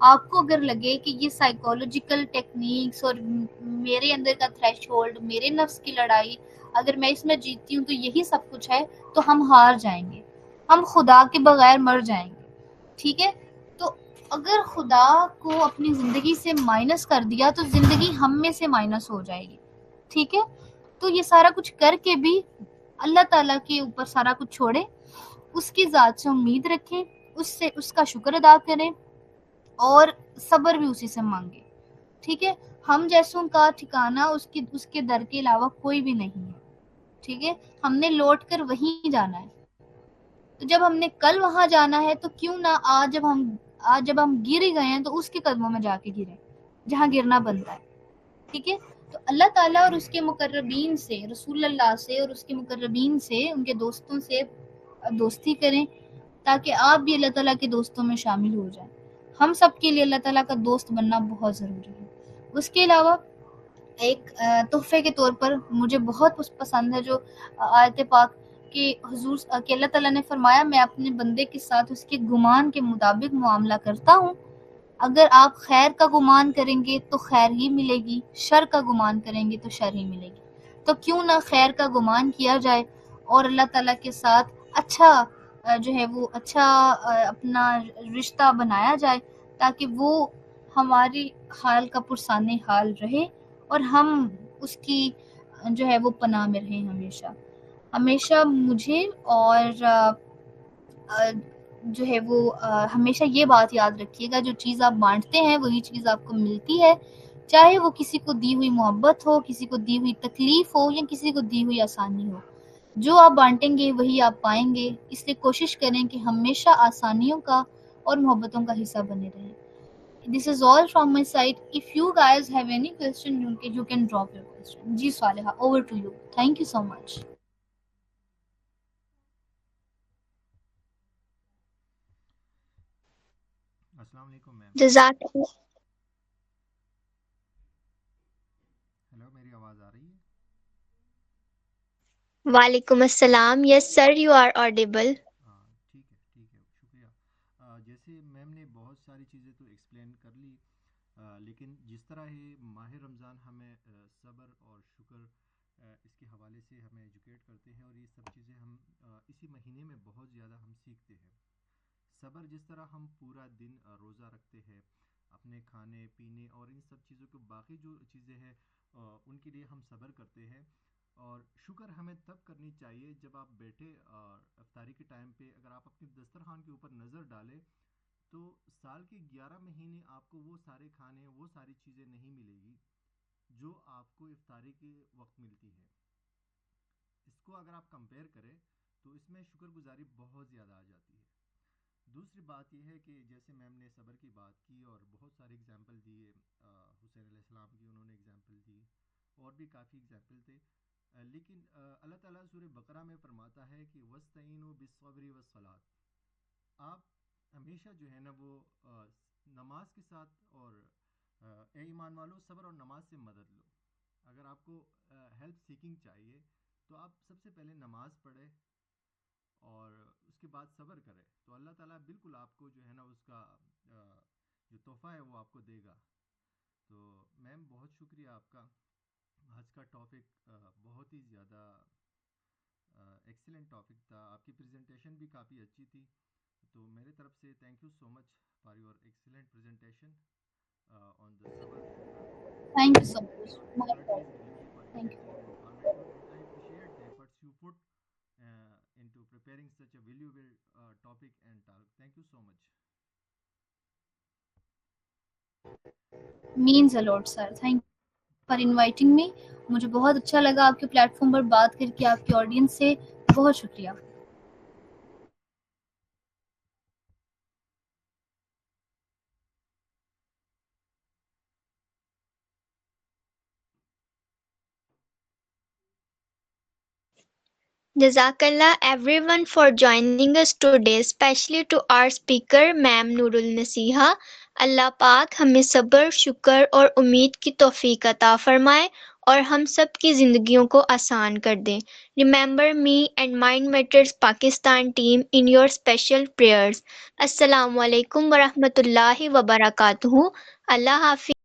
آپ کو اگر لگے کہ یہ سائیکولوجیکل ٹیکنیکس اور میرے اندر کا تھریش ہولڈ، میرے نفس کی لڑائی، اگر میں اس میں جیتتی ہوں تو یہی سب کچھ ہے، تو ہم ہار جائیں گے، ہم خدا کے بغیر مر جائیں گے. ٹھیک ہے؟ تو اگر خدا کو اپنی زندگی سے مائنس کر دیا تو زندگی ہم میں سے مائنس ہو جائے گی. ٹھیک ہے؟ تو یہ سارا کچھ کر کے بھی اللہ تعالیٰ کے اوپر سارا کچھ چھوڑے، اس کی ذات سے امید رکھیں، اس کا شکر ادا کریں، اور صبر بھی اسی سے مانگے. ٹھیک ہے؟ ہم جیسوں کا ٹھکانہ اس کے در کے علاوہ کوئی بھی نہیں ہے. ٹھیک ہے؟ ہم نے لوٹ کر وہیں جانا ہے. تو جب ہم نے کل وہاں جانا ہے تو کیوں نہ آج جب ہم گر ہی گئے ہیں تو اس کے قدموں میں جا کے گریں جہاں گرنا بنتا ہے. ٹھیک ہے؟ تو اللہ تعالیٰ اور اس کے مقربین سے، رسول اللہ سے اور اس کے مقربین سے، ان کے دوستوں سے دوستی کریں تاکہ آپ بھی اللہ تعالیٰ کے دوستوں میں شامل ہو جائیں. ہم سب کے لیے اللہ تعالیٰ کا دوست بننا بہت ضروری ہے. اس کے علاوہ ایک تحفے کے طور پر مجھے بہت پسند ہے جو آیت پاک کہ حضور کہ اللہ تعالیٰ نے فرمایا میں اپنے بندے کے ساتھ اس کے گمان کے مطابق معاملہ کرتا ہوں. اگر آپ خیر کا گمان کریں گے تو خیر ہی ملے گی، شر کا گمان کریں گے تو شر ہی ملے گی. تو کیوں نہ خیر کا گمان کیا جائے اور اللہ تعالیٰ کے ساتھ اچھا جو ہے وہ اچھا اپنا رشتہ بنایا جائے تاکہ وہ ہماری حال کا پرسان حال رہے اور ہم اس کی جو ہے وہ پناہ میں رہیں ہمیشہ. ہمیشہ مجھے اور جو ہے وہ ہمیشہ یہ بات یاد رکھیے گا، جو چیز آپ بانٹتے ہیں وہی چیز آپ کو ملتی ہے، چاہے وہ کسی کو دی ہوئی محبت ہو، کسی کو دی ہوئی تکلیف ہو، یا کسی کو دی ہوئی آسانی ہو. جو آپ بانٹیں گے وہی آپ پائیں گے. اس لیے کوشش کریں کہ ہمیشہ آسانیوں کا اور محبتوں کا حصہ بنے رہیں. This is all from my side. If you guys have any question, you can drop your question. G Saliha, over to you. Thank you so much. السلام علیکم میم. جزاک ہیلو، میری آواز آ رہی ہے؟ وعلیکم السلام. یس سر، یو آر آڈیبل. ہاں ٹھیک ہے شکریہ. جیسے میم نے بہت ساری چیزیں تو ایکسپلین کر لی، لیکن جس طرح یہ ماہ رمضان ہمیں صبر اور شکر اس کے حوالے سے ہمیں ایجوکیٹ کرتے ہیں، اور یہ سب چیزیں ہم اسی مہینے میں بہت زیادہ ہم سیکھتے ہیں. صبر جس طرح ہم پورا دن روزہ رکھتے ہیں اپنے کھانے پینے اور ان سب چیزوں کو، باقی جو چیزیں ہیں ان کے لیے ہم صبر کرتے ہیں. اور شکر ہمیں تب کرنی چاہیے جب آپ بیٹھے افطاری کے ٹائم پہ، اگر آپ اپنے دسترخوان کے اوپر نظر ڈالیں تو سال کے 11 مہینے آپ کو وہ سارے کھانے، وہ ساری چیزیں نہیں ملے گی جو آپ کو افطاری کے وقت ملتی ہے. اس کو اگر آپ کمپیئر کریں تو اس میں شکر گزاری بہت زیادہ آ جاتی ہے. دوسری بات یہ ہے کہ جیسے میم نے صبر کی بات کی اور بہت سارے اگزامپل دیے، حسین علیہ السلام کی انہوں نے اگزامپل دی، اور بھی کافی اگزامپل تھے. لیکن اللہ تعالیٰ سورہ بقرہ میں فرماتا ہے کہ وَاسْتَعِینُوا بِالصَّبْرِ وَالصَّلَاةِ، آپ ہمیشہ جو ہے نا وہ نماز کے ساتھ، اور اے ایمان والو صبر اور نماز سے مدد لو. اگر آپ کو ہیلپ سیکنگ چاہیے تو آپ سب سے پہلے نماز پڑھیں اور اس کے بعد صبر کرے تو اللہ تعالیٰ بالکل آپ کو جو ہے نا اس کا جو تحفہ ہے وہ آپ کو دے گا. تو میم بہت شکریہ آپ کا. آج کا ٹاپک بہت ہی زیادہ ایکسیلنٹ ٹاپک تھا. آپ کی پریزنٹیشن بھی کافی اچھی تھی، تو میرے طرف سے thank you so much for your excellent presentation on the صبر Thank you so much. My expertise pleasure. and you for Thank you. engaging in conversation, and I appreciate the efforts you put into preparing such a valuable topic and talk. Thank you so much. Means a lot, sir. Thank you for inviting me. مجھے بہت اچھا لگا آپ کے plate form پر بات کر کے. آپ کی آڈینس سے بہت شکریہ. Jazakallah everyone for joining us today, especially to our speaker Ma'am Nurul Nasiha. اللہ پاک ہمیں صبر، شکر اور امید کی توفیق عطا فرمائے اور ہم سب کی زندگیوں کو آسان کر دیں. Remember me and mind matters Pakistan team in your special prayers. السلام علیکم ورحمۃ اللہ وبرکاتہ. اللہ حافظ.